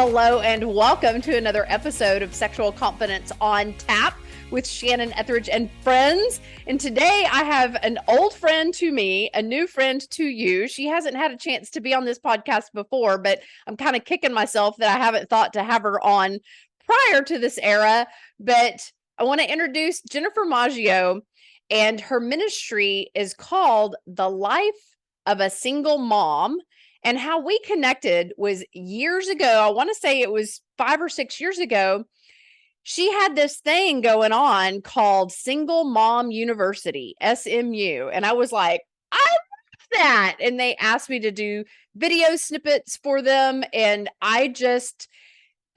Hello and welcome to another episode of Sexual Confidence on Tap with Shannon Ethridge and friends. And today I have an old friend to me, a new friend to you. She hasn't had a chance to be on this podcast before, but I'm kind of kicking myself that I haven't thought to have her on prior to this era. But I want to introduce Jennifer Maggio, and her ministry is called The Life of a Single Mom. And how we connected was years ago. I want to say it was 5 or 6 years ago. She had this thing going on called Single Mom University, SMU. And I was like, I love that. And they asked me to do video snippets for them. And I just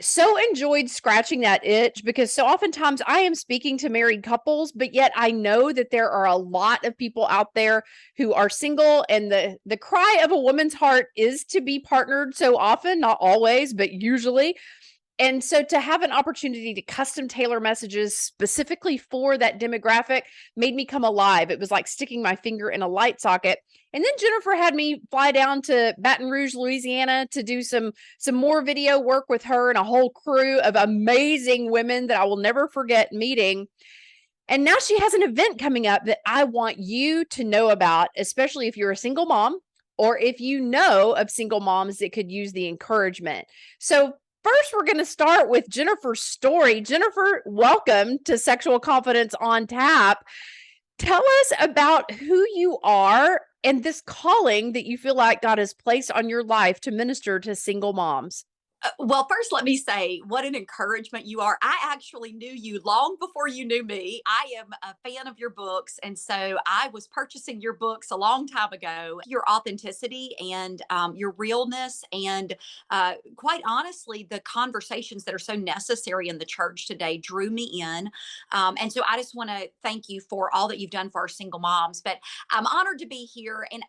so enjoyed scratching that itch, because so oftentimes I am speaking to married couples, but yet I know that there are a lot of people out there who are single, and the cry of a woman's heart is to be partnered so often, not always, but usually. And so to have an opportunity to custom tailor messages specifically for that demographic made me come alive. It was like sticking my finger in a light socket. And then Jennifer had me fly down to Baton Rouge, Louisiana to do some more video work with her and a whole crew of amazing women that I will never forget meeting. And now she has an event coming up that I want you to know about, especially if you're a single mom or if you know of single moms that could use the encouragement. So first, we're going to start with Jennifer's story. Jennifer, welcome to Sexual Confidence on Tap. Tell us about who you are and this calling that you feel like God has placed on your life to minister to single moms. Well, first, let me say what an encouragement you are. I actually knew you long before you knew me. I am a fan of your books. And so I was purchasing your books a long time ago. Your authenticity and your realness, and quite honestly, the conversations that are so necessary in the church today drew me in. And so I just want to thank you for all that you've done for our single moms. But I'm honored to be here. And,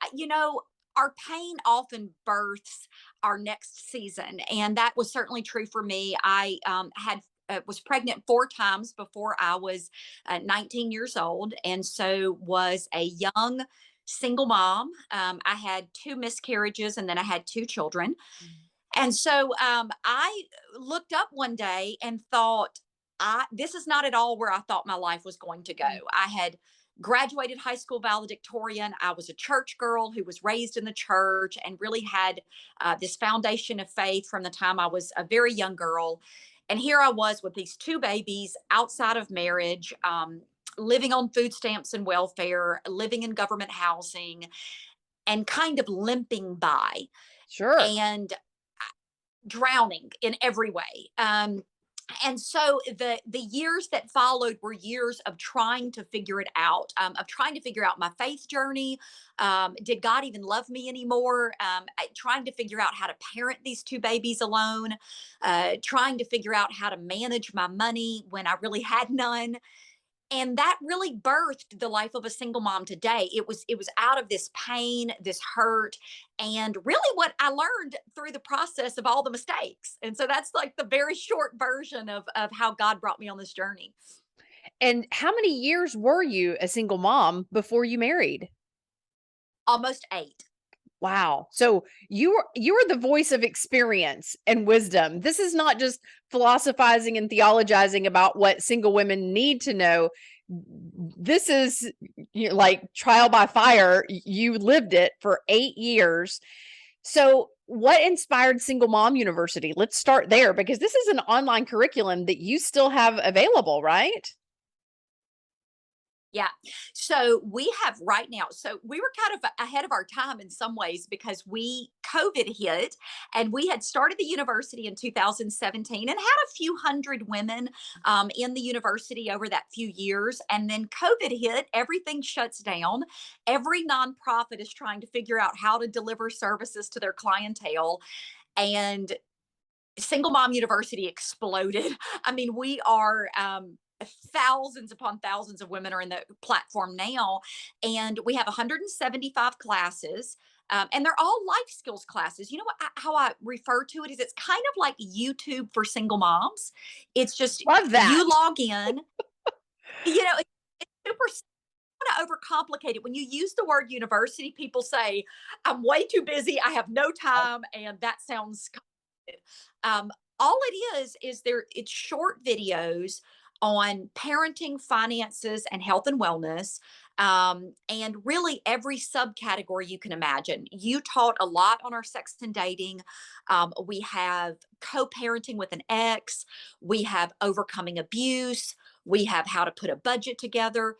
our pain often births our next season, and that was certainly true for me. I had was pregnant 4 times before I was 19 years old, and so was a young single mom. I had 2 miscarriages, and then I had 2 children. And so I looked up one day and thought, this is not at all where I thought my life was going to go. I had graduated high school valedictorian. I was a church girl who was raised in the church and really had this foundation of faith from the time I was a very young girl. And here I was with these 2 babies outside of marriage, living on food stamps and welfare, living in government housing, and kind of limping by Sure. and drowning in every way. And so the years that followed were years of trying to figure it out, of trying to figure out my faith journey. Did God even love me anymore? Trying to figure out how to parent these 2 babies alone, trying to figure out how to manage my money when I really had none. And that really birthed the life of a single mom today. It was out of this pain, this hurt, and really what I learned through the process of all the mistakes. And so that's like the very short version of how God brought me on this journey. And how many years were you a single mom before you married? Almost 8. Wow. So you are the voice of experience and wisdom. This is not just philosophizing and theologizing about what single women need to know. This is like trial by fire. You lived it for 8 years. So what inspired Single Mom University? Let's start there, because this is an online curriculum that you still have available, right? Yeah. So we have right now. So we were kind of ahead of our time in some ways because COVID hit, and we had started the university in 2017 and had a few hundred women in the university over that few years. And then COVID hit, everything shuts down. Every nonprofit is trying to figure out how to deliver services to their clientele. And Single Mom University exploded. I mean, we are thousands upon thousands of women are in the platform now, and we have 175 classes. And they're all life skills classes. You know what? How I refer to it is it's kind of like YouTube for single moms. It's just Love that. you log in. It's super. I don't want to overcomplicate it. When you use the word university, people say, "I'm way too busy. I have no time," and that sounds complicated. all it is there it's short videos on parenting, finances, and health and wellness, and really every subcategory you can imagine. You taught a lot on our sex and dating. We have co-parenting with an ex. We have overcoming abuse. We have how to put a budget together.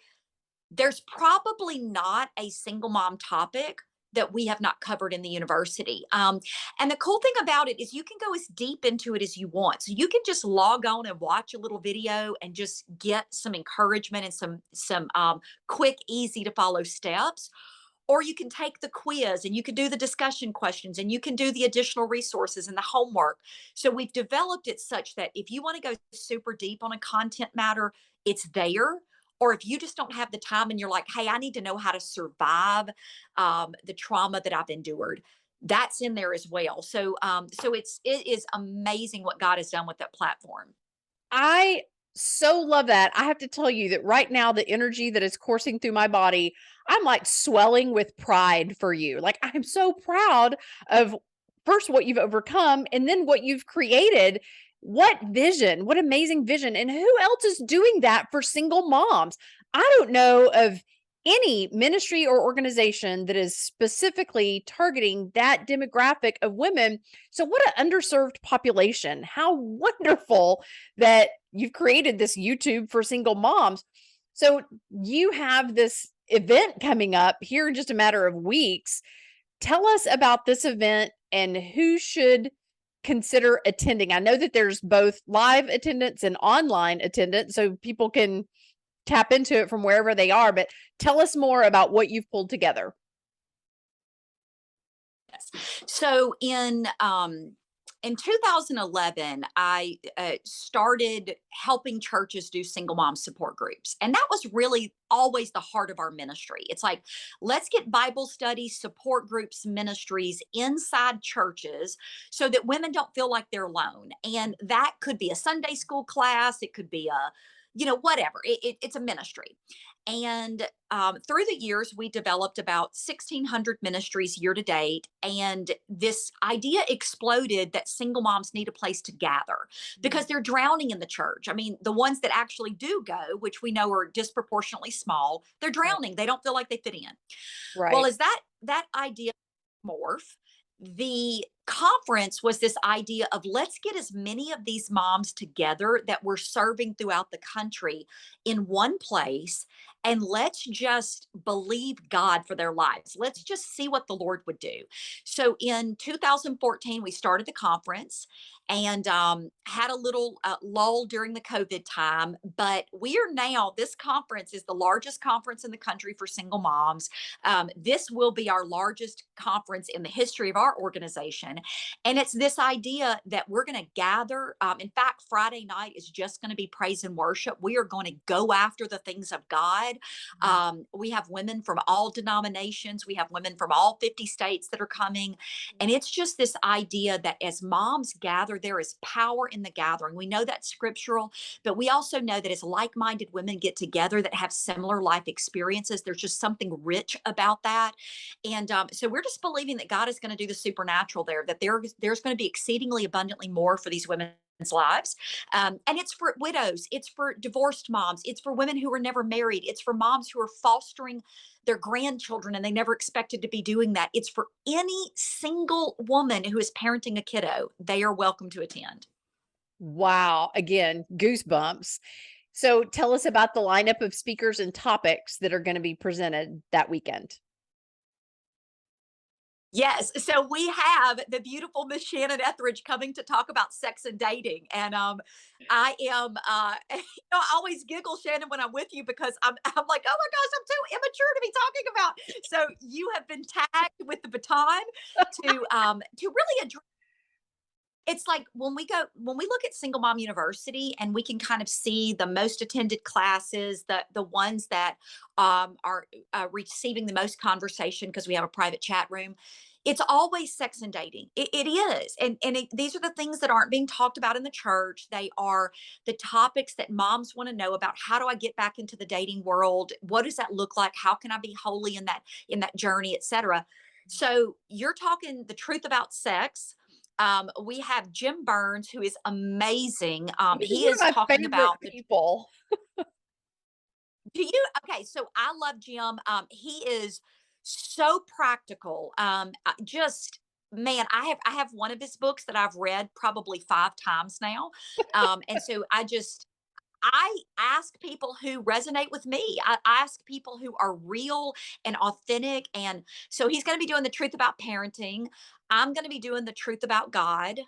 There's probably not a single mom topic that we have not covered in the university. And the cool thing about it is you can go as deep into it as you want. So you can just log on and watch a little video and just get some encouragement and some quick, easy to follow steps. Or you can take the quiz and you can do the discussion questions and you can do the additional resources and the homework. So we've developed it such that if you want to go super deep on a content matter, it's there. Or if you just don't have the time and you're like, hey, I need to know how to survive the trauma that I've endured, that's in there as well. So it is amazing what God has done with that platform. I so love that. I have to tell you that right now, the energy that is coursing through my body, I'm like swelling with pride for you. Like, I'm so proud of first what you've overcome and then what you've created. What vision, what amazing vision. And who else is doing that for single moms? I don't know of any ministry or organization that is specifically targeting that demographic of women. So, what an underserved population. How wonderful that you've created this YouTube for single moms. So, you have this event coming up here in just a matter of weeks. Tell us about this event and who should consider attending. I know that there's both live attendance and online attendance, so people can tap into it from wherever they are, but tell us more about what you've pulled together. Yes. So in 2011, I started helping churches do single mom support groups. And that was really always the heart of our ministry. It's like, let's get Bible studies, support groups, ministries inside churches so that women don't feel like they're alone. And that could be a Sunday school class, it could be a whatever. It's a ministry. And through the years, we developed about 1,600 ministries year to date. And this idea exploded that single moms need a place to gather because they're drowning in the church. I mean, the ones that actually do go, which we know are disproportionately small, they're Right. drowning. They don't feel like they fit in. Well, Right. as that idea morph, the conference was this idea of let's get as many of these moms together that we're serving throughout the country in one place, and let's just believe God for their lives. Let's just see what the Lord would do. So in 2014, we started the conference and had a little lull during the COVID time. But we are now, this conference is the largest conference in the country for single moms. This will be our largest conference in the history of our organization. And it's this idea that we're going to gather. In fact, Friday night is just going to be praise and worship. We are going to go after the things of God. We have women from all denominations, we have women from all 50 states that are coming. And it's just this idea that as moms gather, there is power in the gathering. We know that's scriptural, but we also know that as like minded women get together that have similar life experiences, there's just something rich about that. And so we're just believing that God is going to do the supernatural there, that there's going to be exceedingly abundantly more for these women's lives. And it's for widows, it's for divorced moms, it's for women who were never married, it's for moms who are fostering their grandchildren and they never expected to be doing that. It's for any single woman who is parenting a kiddo. They are welcome to attend. Wow. Again, goosebumps. So tell us about the lineup of speakers and topics that are going to be presented that weekend. Yes. So we have the beautiful Miss Shannon Ethridge coming to talk about sex and dating. And I am, I always giggle, Shannon, when I'm with you because I'm like, oh my gosh, I'm too immature to be talking about. So you have been tagged with the baton to really address. It's like when we look at Single Mom University and we can kind of see the most attended classes, the ones that are receiving the most conversation because we have a private chat room. It's always sex and dating. It is, these are the things that aren't being talked about in the church. They are the topics that moms want to know about. How do I get back into the dating world? What does that look like? How can I be holy in that journey, etc. So you're talking the truth about sex. We have Jim Burns, who is amazing. He's He one of is my talking favorite about the. people. Do you? Okay, so I love Jim. He is so practical. Just man, I have one of his books that I've read probably 5 times now, and so I ask people who resonate with me. I ask people who are real and authentic. And so he's going to be doing the truth about parenting. I'm going to be doing the truth about God,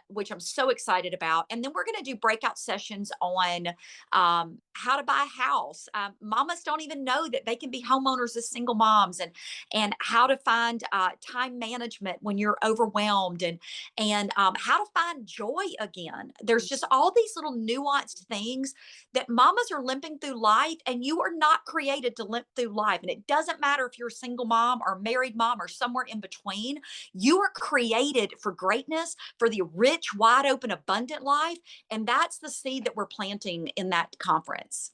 which I'm so excited about. And then we're going to do breakout sessions on how to buy a house. Mamas don't even know that they can be homeowners as single moms, and how to find time management when you're overwhelmed, and how to find joy again. There's just all these little nuanced things that mamas are limping through life, and you are not created to limp through life. And it doesn't matter if you're a single mom or married mom or somewhere in between. You are created for greatness, for the rich, wide open, abundant life. And that's the seed that we're planting in that conference.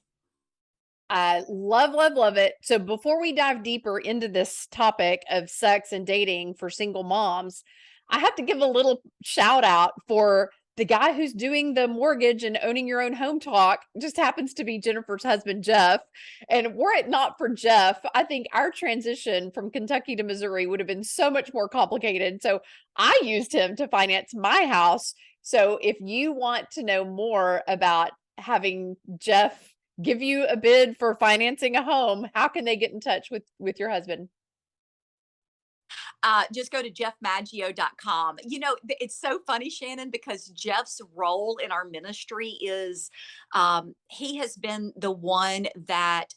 I love, love, love it. So before we dive deeper into this topic of sex and dating for single moms, I have to give a little shout out for the guy who's doing the mortgage and owning your own home talk. Just happens to be Jennifer's husband, Jeff. And were it not for Jeff, I think our transition from Kentucky to Missouri would have been so much more complicated. So I used him to finance my house. So if you want to know more about having Jeff give you a bid for financing a home, how can they get in touch with your husband? Just go to jeffmaggio.com. It's so funny, Shannon, because Jeff's role in our ministry is he has been the one that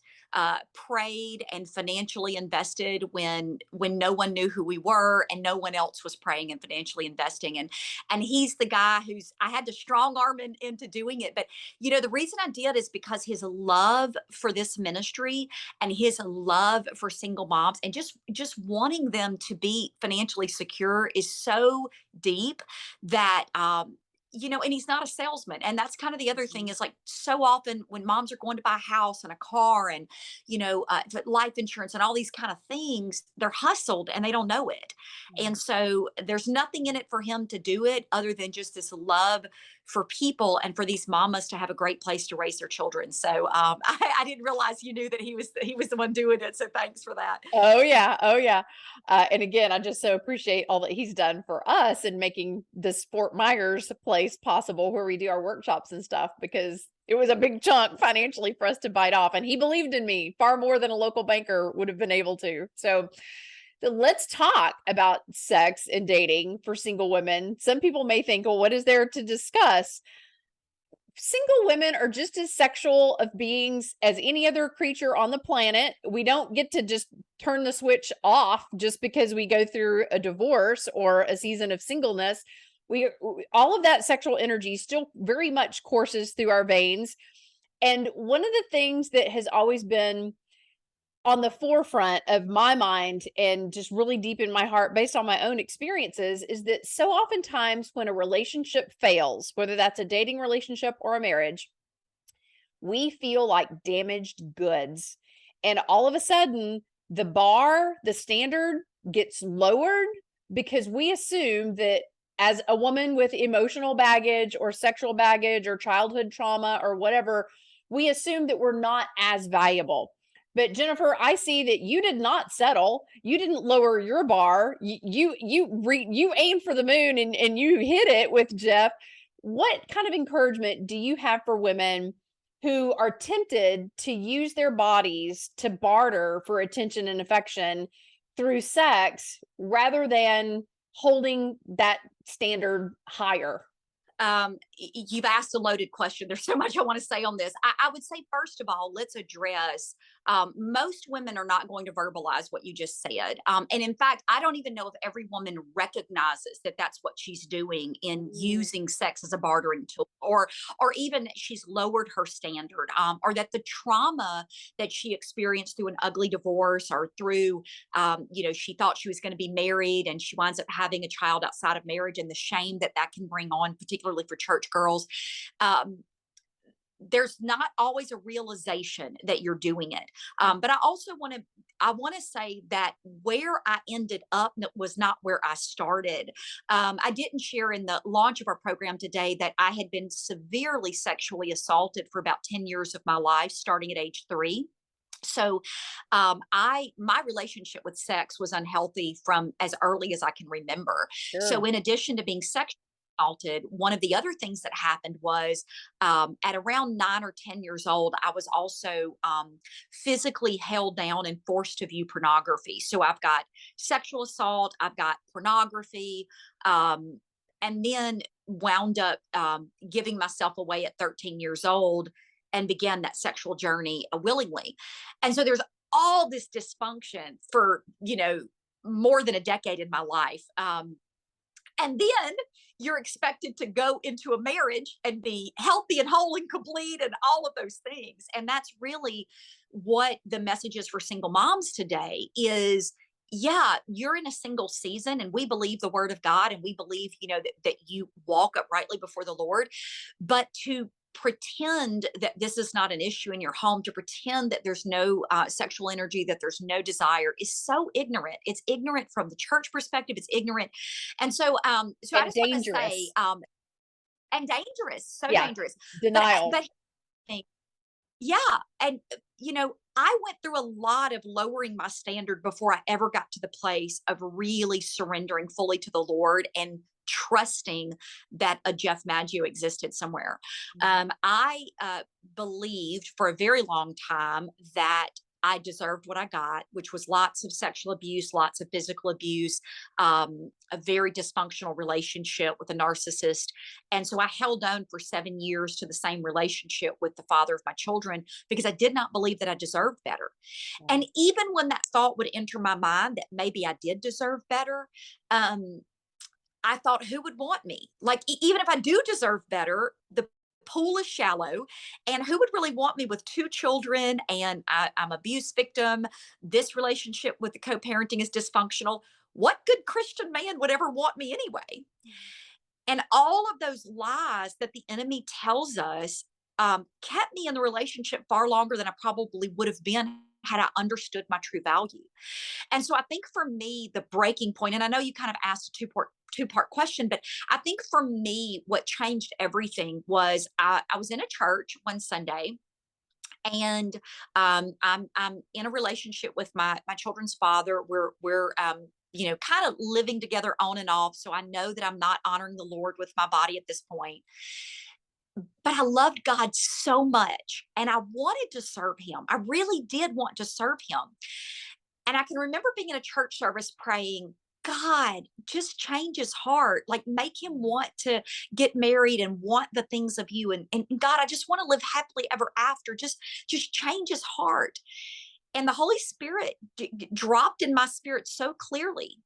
prayed and financially invested when no one knew who we were and no one else was praying and financially investing. And he's the guy who's I had to strong arm into doing it. But the reason I did is because his love for this ministry and his love for single moms and just wanting them to be financially secure is so deep that and he's not a salesman. And that's kind of the other thing is like so often when moms are going to buy a house and a car and life insurance and all these kind of things, they're hustled and they don't know it. And so there's nothing in it for him to do it other than just this love for people and for these mamas to have a great place to raise their children. So I didn't realize you knew that he was the one doing it. So thanks for that. Oh yeah, oh yeah. And again, I just so appreciate all that he's done for us in making this Fort Myers place possible where we do our workshops and stuff because it was a big chunk financially for us to bite off. And he believed in me far more than a local banker would have been able to. So let's talk about sex and dating for single women. Some people may think, well, what is there to discuss? Single women are just as sexual of beings as any other creature on the planet. We don't get to just turn the switch off just because we go through a divorce or a season of singleness. We all of that sexual energy still very much courses through our veins. And one of the things that has always been on the forefront of my mind and just really deep in my heart based on my own experiences is that so oftentimes when a relationship fails, whether that's a dating relationship or a marriage, we feel like damaged goods. And all of a sudden, the bar, the standard gets lowered because we assume that as a woman with emotional baggage or sexual baggage or childhood trauma or whatever, we assume that we're not as valuable. But Jennifer, I see that you did not settle. You didn't lower your bar. You aimed for the moon and you hit it with Jeff. What kind of encouragement do you have for women who are tempted to use their bodies to barter for attention and affection through sex rather than holding that standard higher? You've asked a loaded question. There's so much I want to say on this. I would say, first of all, let's address most women are not going to verbalize what you just said. And in fact, I don't even know if every woman recognizes that that's what she's doing in using sex as a bartering tool, or even she's lowered her standard, or that the trauma that she experienced through an ugly divorce or through, she thought she was going to be married and she winds up having a child outside of marriage and the shame that that can bring on, particularly for church girls. Um, there's not always a realization that you're doing it. But I want to say that where I ended up was not where I started. I didn't share in the launch of our program today that I had been severely sexually assaulted for about 10 years of my life, starting at age 3. So I my relationship with sex was unhealthy from as early as I can remember. So Sure. in addition to being sexually assaulted, one of the other things that happened was at around 9 or 10 years old, I was also physically held down and forced to view pornography. So I've got sexual assault, I've got pornography, and then wound up giving myself away at 13 years old and began that sexual journey willingly. And so there's all this dysfunction for, more than a decade in my life. And then you're expected to go into a marriage and be healthy and whole and complete and all of those things. And that's really what the message is for single moms today is, yeah, you're in a single season and we believe the word of God and we believe, that you walk uprightly before the Lord, but to pretend that this is not an issue in your home, to pretend that there's no sexual energy, that there's no desire, is so ignorant. It's ignorant from the church perspective. It's ignorant, and so I And just want to say, dangerous. and dangerous, so Yeah. dangerous. But Denial. but yeah, and I went through a lot of lowering my standard before I ever got to the place of really surrendering fully to the Lord and trusting that a Jeff Maggio existed somewhere. I believed for a very long time that I deserved what I got, which was lots of sexual abuse, lots of physical abuse, a very dysfunctional relationship with a narcissist. And so I held on for 7 years to the same relationship with the father of my children because I did not believe that I deserved better. And even when that thought would enter my mind that maybe I did deserve better, I thought, who would want me? Like, even if I do deserve better, the pool is shallow. And who would really want me with 2 children? And I'm abuse victim. This relationship with the co parenting is dysfunctional. What good Christian man would ever want me anyway? And all of those lies that the enemy tells us kept me in the relationship far longer than I probably would have been had I understood my true value. And so I think for me, the breaking point, and I know you kind of asked a two part question, but I think for me, what changed everything was I was in a church one Sunday, and I'm in a relationship with my children's father. We're kind of living together on and off. So I know that I'm not honoring the Lord with my body at this point. But I loved God so much and I wanted to serve him. I really did want to serve him. And I can remember being in a church service praying, God, just change his heart. Like, make him want to get married and want the things of you. And God, I just want to live happily ever after. Just change his heart. And the Holy Spirit dropped in my spirit so clearly.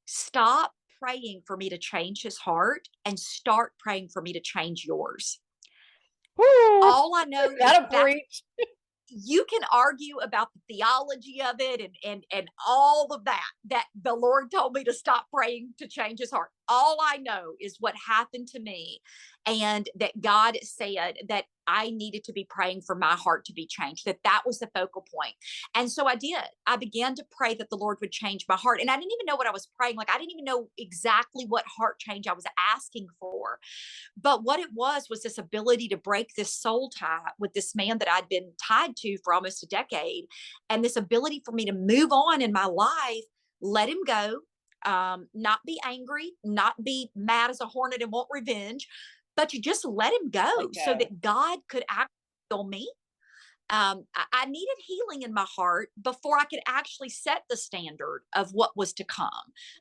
Stop praying for me to change his heart and start praying for me to change yours. Woo, All I know is that'll that's preach. you can argue about the theology of it and all of that the Lord told me to stop praying to change his heart. All I know is what happened to me, and that God said that I needed to be praying for my heart to be changed, that was the focal point. And so I did. I began to pray that the Lord would change my heart. And I didn't even know what I was praying. Like, I didn't even know exactly what heart change I was asking for. But what it was this ability to break this soul tie with this man that I'd been tied to for almost a decade. And this ability for me to move on in my life, let him go, not be angry, not be mad as a hornet and want revenge, but you just let him go Let so go. that God could actually heal me. I needed healing in my heart before I could actually set the standard of what was to come.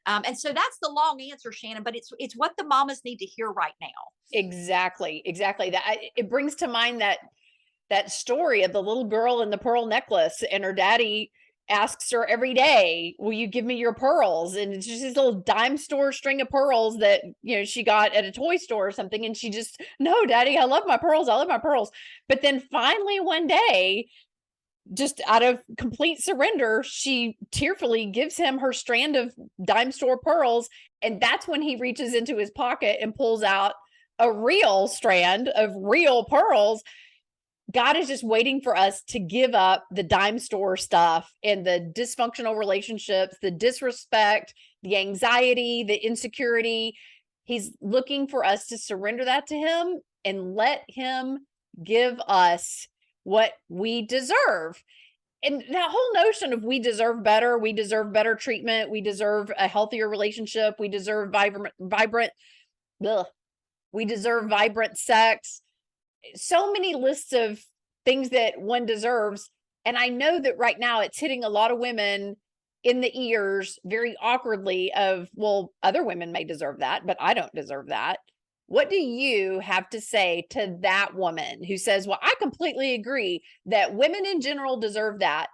And so that's the long answer, Shannon, but it's what the mamas need to hear right now. Exactly. Exactly. It brings to mind that story of the little girl in the pearl necklace, and her daddy asks her every day, will you give me your pearls? And it's just this little dime store string of pearls that she got at a toy store or something, and she just, no, daddy, I love my pearls, I love my pearls. But then finally one day, just out of complete surrender, she tearfully gives him her strand of dime store pearls, and that's when he reaches into his pocket and pulls out a real strand of real pearls. God is just waiting for us to give up the dime store stuff and the dysfunctional relationships, the disrespect, the anxiety, the insecurity. He's looking for us to surrender that to him and let him give us what we deserve. And that whole notion of we deserve better treatment, we deserve a healthier relationship, we deserve vibrant, ugh, we deserve vibrant sex, so many lists of things that one deserves. And I know that right now it's hitting a lot of women in the ears very awkwardly of, well, other women may deserve that, but I don't deserve that. What do you have to say to that woman who says, well, I completely agree that women in general deserve that,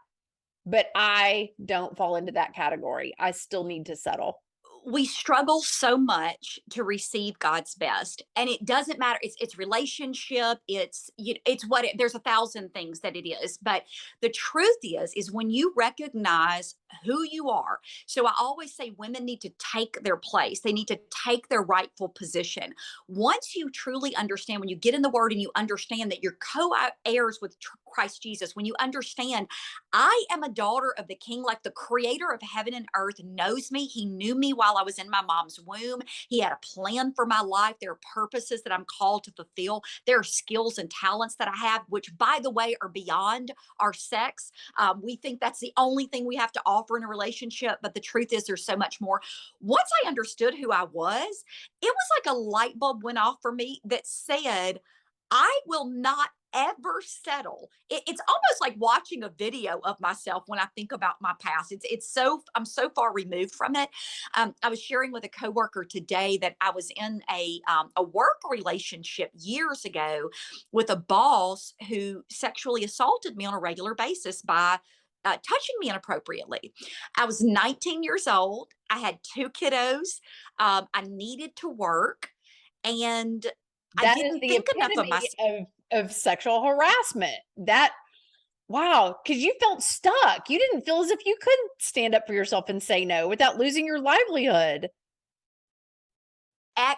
but I don't fall into that category. I still need to settle. We struggle so much to receive God's best, and it doesn't matter. It's relationship. It's what there's a thousand things that it is, but the truth is when you recognize who you are. So I always say women need to take their place. They need to take their rightful position. Once you truly understand, when you get in the Word and you understand that you're co-heirs with Christ Jesus, when you understand I am a daughter of the King, like the creator of heaven and earth knows me. He knew me while I was in my mom's womb. He had a plan for my life. There are purposes that I'm called to fulfill. There are skills and talents that I have, which, by the way, are beyond our sex. We think that's the only thing we have to offer in a relationship, but the truth is there's so much more. Once I understood who I was, it was like a light bulb went off for me that said, I will not ever settle. It's almost like watching a video of myself when I think about my past. I'm so far removed from it. I was sharing with a coworker today that I was in a work relationship years ago with a boss who sexually assaulted me on a regular basis by touching me inappropriately. I was 19 years old. I had two kiddos. I needed to work, and I That is didn't the think enough of epitome myself. of sexual harassment. That wow, because you felt stuck. You didn't feel as if you could stand up for yourself and say no without losing your livelihood.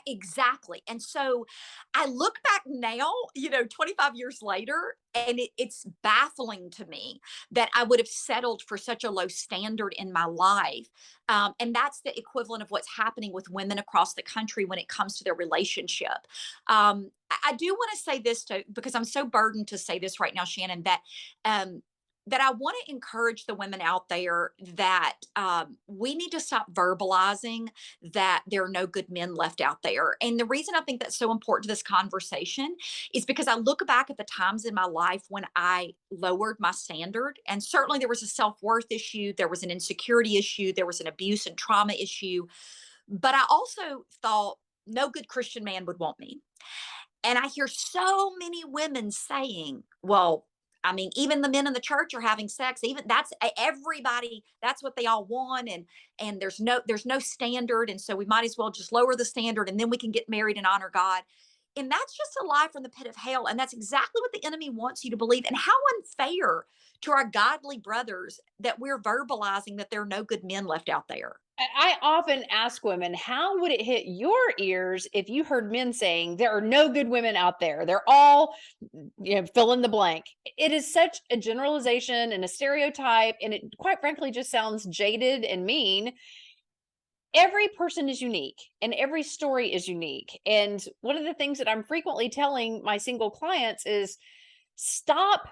Exactly. And so I look back now, 25 years later, and it's baffling to me that I would have settled for such a low standard in my life. And that's the equivalent of what's happening with women across the country when it comes to their relationship. I do want to say this because I'm so burdened to say this right now, Shannon, um, that I want to encourage the women out there that we need to stop verbalizing that there are no good men left out there. And the reason I think that's so important to this conversation is because I look back at the times in my life when I lowered my standard. And certainly there was a self worth issue, there was an insecurity issue, there was an abuse and trauma issue. But I also thought no good Christian man would want me. And I hear so many women saying, well, I mean, even the men in the church are having sex. Even that's everybody. That's what they all want, and there's no standard, and so we might as well just lower the standard, and then we can get married and honor God. And that's just a lie from the pit of hell, and that's exactly what the enemy wants you to believe. And how unfair to our godly brothers that we're verbalizing that there are no good men left out there. I often ask women, how would it hit your ears if you heard men saying there are no good women out there? They're all, fill in the blank. It is such a generalization and a stereotype, and it quite frankly just sounds jaded and mean. Every person is unique and every story is unique. And one of the things that I'm frequently telling my single clients is stop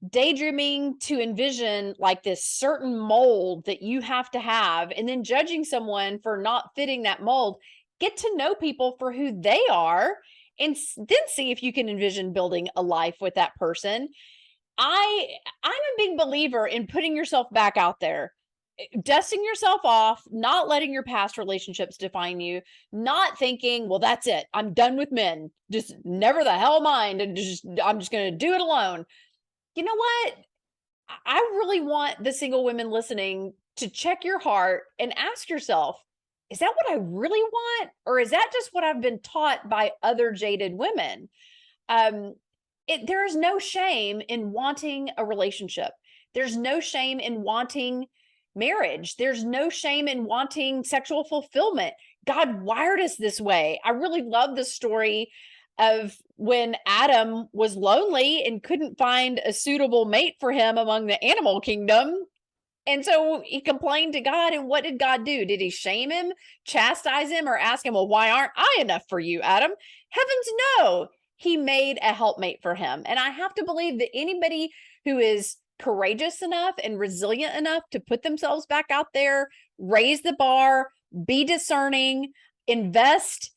daydreaming to envision like this certain mold that you have to have and then judging someone for not fitting that mold. Get to know people for who they are and then see if you can envision building a life with that person. I'm a big believer in putting yourself back out there, dusting yourself off, not letting your past relationships define you, not thinking, well, that's it. I'm done with men. Just never the hell mind. And I'm just going to do it alone. You know what? I really want the single women listening to check your heart and ask yourself, is that what I really want? Or is that just what I've been taught by other jaded women? Um, there is no shame in wanting a relationship. There's no shame in wanting marriage. There's no shame in wanting sexual fulfillment. God wired us this way. I really love the story of when Adam was lonely and couldn't find a suitable mate for him among the animal kingdom. And so he complained to God. And what did God do? Did he shame him, chastise him, or ask him, well, why aren't I enough for you, Adam? Heavens no. He made a helpmate for him. And I have to believe that anybody who is courageous enough and resilient enough to put themselves back out there, raise the bar, be discerning, invest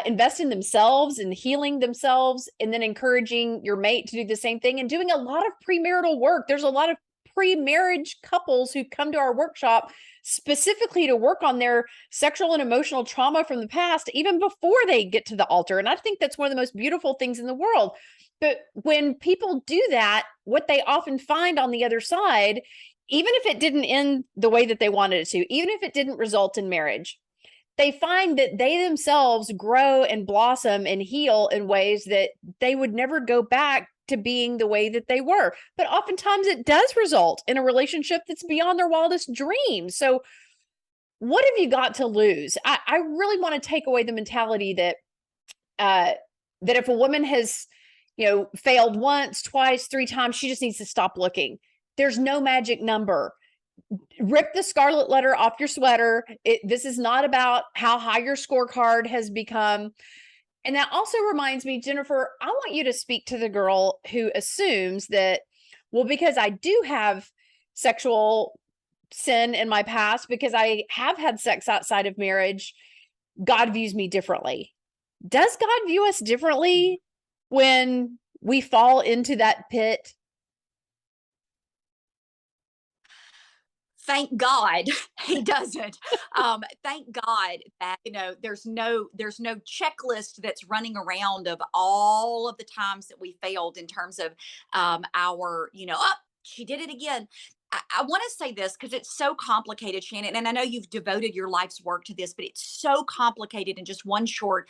invest in themselves and healing themselves, and then encouraging your mate to do the same thing and doing a lot of premarital work. There's a lot of pre-marriage couples who come to our workshop specifically to work on their sexual and emotional trauma from the past, even before they get to the altar. And I think that's one of the most beautiful things in the world. But when people do that, what they often find on the other side, even if it didn't end the way that they wanted it to, even if it didn't result in marriage, they find that they themselves grow and blossom and heal in ways that they would never go back to being the way that they were. But oftentimes it does result in a relationship that's beyond their wildest dreams. So what have you got to lose? I really want to take away the mentality that that if a woman has, failed once, twice, three times, she just needs to stop looking. There's no magic number. Rip the scarlet letter off your sweater. This is not about how high your scorecard has become. And that also reminds me, Jennifer, I want you to speak to the girl who assumes that, well, because I do have sexual sin in my past, because I have had sex outside of marriage, God views me differently. Does God view us differently when we fall into that pit? Thank God he doesn't. Thank God that there's no checklist that's running around of all of the times that we failed in terms of our oh, she did it again. I want to say this because it's so complicated, Shannon, and I know you've devoted your life's work to this, but it's so complicated in just one short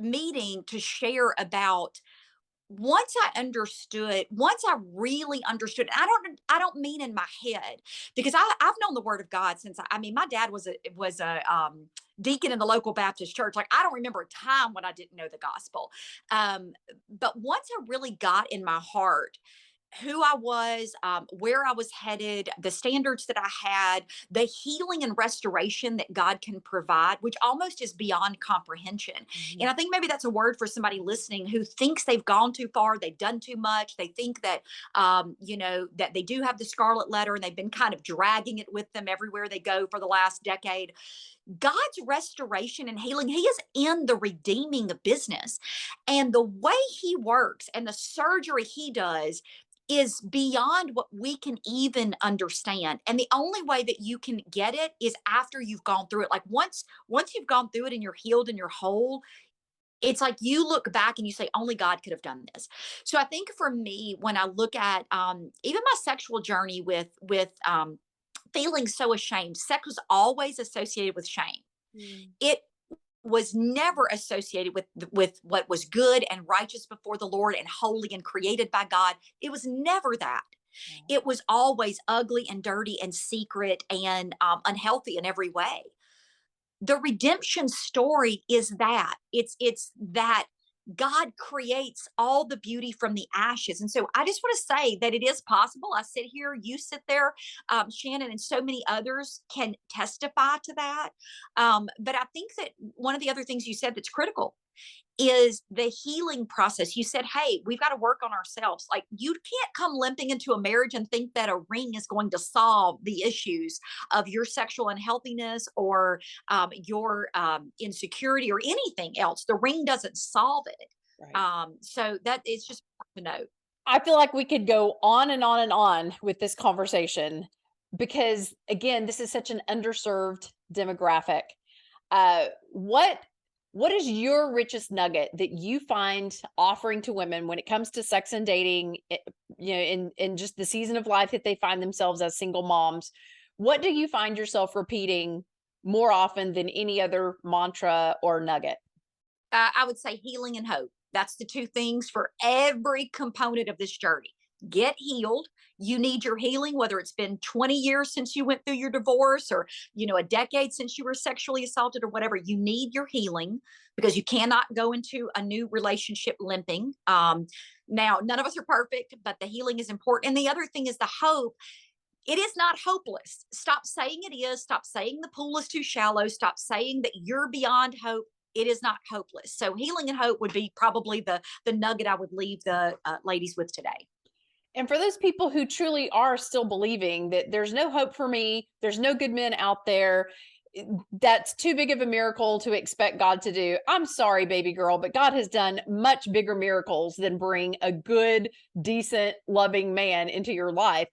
meeting to share about. Once I really understood, I don't mean in my head, because I've known the word of God since I mean, my dad was a deacon in the local Baptist church. Like, I don't remember a time when I didn't know the gospel. But once I really got in my heart who I was, where I was headed, the standards that I had, the healing and restoration that God can provide, which almost is beyond comprehension. Mm-hmm. And I think maybe that's a word for somebody listening who thinks they've gone too far, they've done too much. They think that, that they do have the scarlet letter and they've been kind of dragging it with them everywhere they go for the last decade. God's restoration and healing, he is in the redeeming business. And the way he works and the surgery he does is beyond what we can even understand. And the only way that you can get it is after you've gone through it. Like once you've gone through it and you're healed and you're whole, it's like you look back and you say, only God could have done this. So I think for me, when I look at even my sexual journey with feeling so ashamed, sex was always associated with shame. It was never associated with what was good and righteous before the Lord and holy and created by God. It was never that. It was always ugly and dirty and secret and unhealthy in every way. The redemption story is that it's that God creates all the beauty from the ashes. And so I just want to say that it is possible. I sit here, you sit there, Shannon, and so many others can testify to that. But I think that one of the other things you said that's critical is the healing process. You said, hey, we've got to work on ourselves. Like, you can't come limping into a marriage and think that a ring is going to solve the issues of your sexual unhealthiness or your insecurity or anything else. The ring doesn't solve it. Right. So that it's just to note. I feel like we could go on and on and on with this conversation because, again, this is such an underserved demographic. What is your richest nugget that you find offering to women when it comes to sex and dating, in just the season of life that they find themselves as single moms? What do you find yourself repeating more often than any other mantra or nugget? I would say healing and hope. That's the two things for every component of this journey. get healed. You need your healing, whether it's been 20 years since you went through your divorce, or, a decade since you were sexually assaulted, or whatever. You need your healing, because you cannot go into a new relationship limping. Now, none of us are perfect, but the healing is important. And the other thing is the hope. It is not hopeless. Stop saying it is. Stop saying the pool is too shallow. Stop saying that you're beyond hope. It is not hopeless. So healing and hope would be probably the nugget I would leave the ladies with today. And for those people who truly are still believing that there's no hope for me, there's no good men out there, that's too big of a miracle to expect God to do. I'm sorry, baby girl, but God has done much bigger miracles than bring a good, decent, loving man into your life.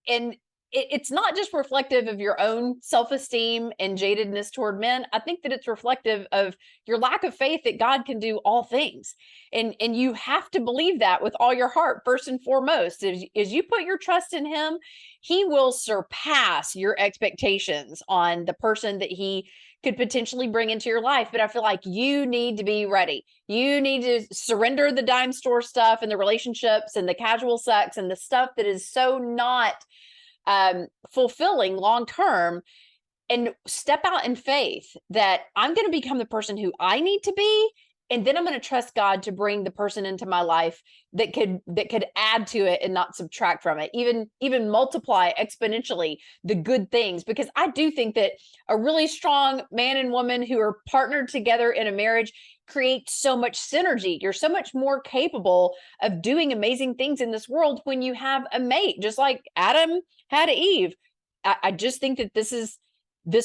And it's not just reflective of your own self-esteem and jadedness toward men. I think that it's reflective of your lack of faith that God can do all things. And you have to believe that with all your heart, first and foremost. As you put your trust in him, he will surpass your expectations on the person that he could potentially bring into your life. But I feel like you need to be ready. You need to surrender the dime store stuff and the relationships and the casual sex and the stuff that is so not fulfilling long term, and step out in faith that I'm going to become the person who I need to be, and then I'm going to trust God to bring the person into my life that could add to it and not subtract from it, even multiply exponentially the good things. Because I do think that a really strong man and woman who are partnered together in a marriage create so much synergy. You're so much more capable of doing amazing things in this world when you have a mate, just like Adam had Eve. I just think that this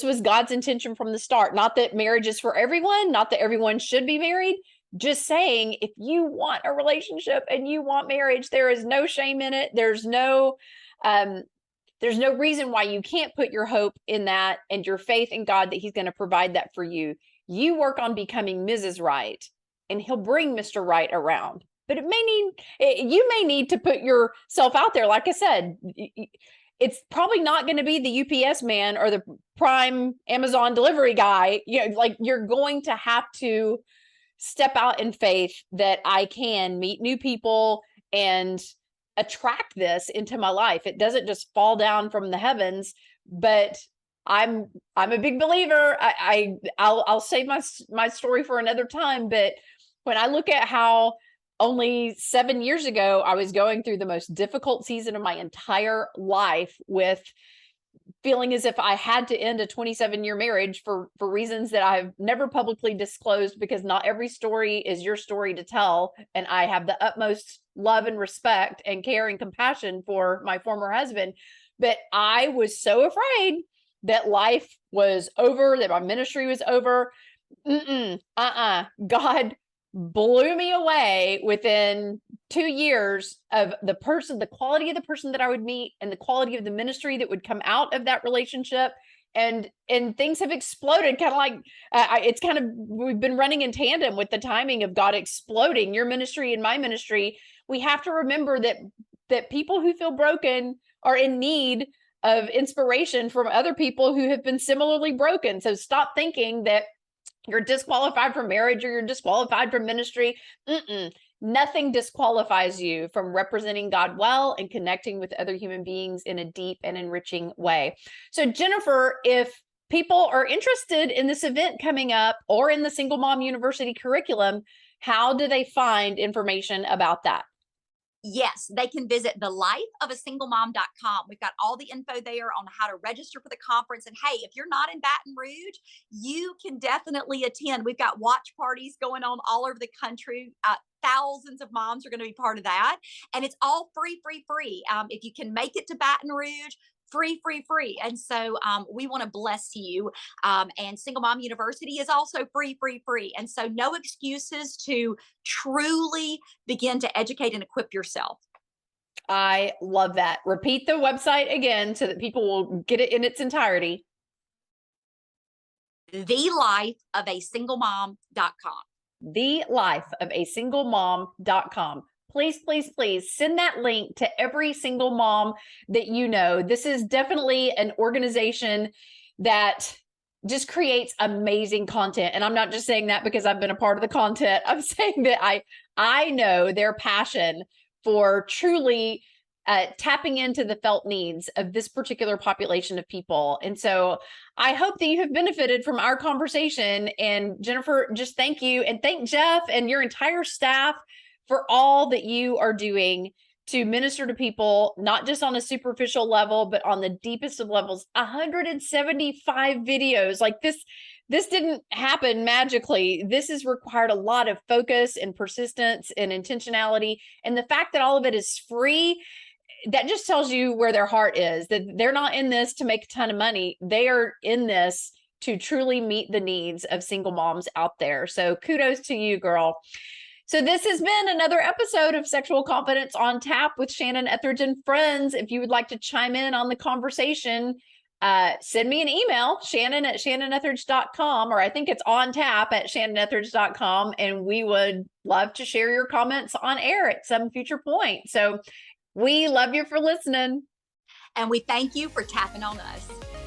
was God's intention from the start. Not that marriage is for everyone, not that everyone should be married. Just saying, if you want a relationship and you want marriage, there is no shame in it. There's no reason why you can't put your hope in that and your faith in God that he's going to provide that for you. You work on becoming Mrs. Right, and he'll bring Mr. Right around. But you may need to put yourself out there. Like I said, it's probably not going to be the UPS man or the Prime Amazon delivery guy. Like, you're going to have to step out in faith that I can meet new people and attract this into my life. It doesn't just fall down from the heavens. But I'm a big believer. I'll save my story for another time. But when I look at how only 7 years ago, I was going through the most difficult season of my entire life, with feeling as if I had to end a 27-year marriage for reasons that I've never publicly disclosed, because not every story is your story to tell. And I have the utmost love and respect and care and compassion for my former husband. But I was so afraid that life was over, that my ministry was over. God blew me away within 2 years of the quality of the person that I would meet, and the quality of the ministry that would come out of that relationship. And things have exploded, kind of like we've been running in tandem with the timing of God exploding your ministry and my ministry. We have to remember that people who feel broken are in need of inspiration from other people who have been similarly broken. So stop thinking that you're disqualified from marriage or you're disqualified from ministry. Nothing disqualifies you from representing God well and connecting with other human beings in a deep and enriching way. So, Jennifer, if people are interested in this event coming up or in the Single Mom University curriculum, how do they find information about that? Yes, they can visit thelifeofasinglemom.com. We've got all the info there on how to register for the conference. And hey, if you're not in Baton Rouge, you can definitely attend. We've got watch parties going on all over the country. Thousands of moms are going to be part of that. And it's all free. If you can make it to Baton Rouge, free. And so we want to bless you. And Single Mom University is also free. And so no excuses to truly begin to educate and equip yourself. I love that. Repeat the website again so that people will get it in its entirety. thelifeofasinglemom.com. thelifeofasinglemom.com. Please send that link to every single mom that you know. This is definitely an organization that just creates amazing content. And I'm not just saying that because I've been a part of the content. I'm saying that I know their passion for truly tapping into the felt needs of this particular population of people. And so I hope that you have benefited from our conversation. And Jennifer, just thank you. And thank Jeff and your entire staff for all that you are doing to minister to people, not just on a superficial level, but on the deepest of levels. 175 videos like this didn't happen magically. This has required a lot of focus and persistence and intentionality. And the fact that all of it is free, that just tells you where their heart is, that they're not in this to make a ton of money. They are in this to truly meet the needs of single moms out there. So kudos to you, girl. So this has been another episode of Sexual Confidence on Tap with Shannon Ethridge and friends. If you would like to chime in on the conversation, send me an email, shannon@shannonethridge.com, or I think it's on tap at shannonethridge.com. And we would love to share your comments on air at some future point. So we love you for listening. And we thank you for tapping on us.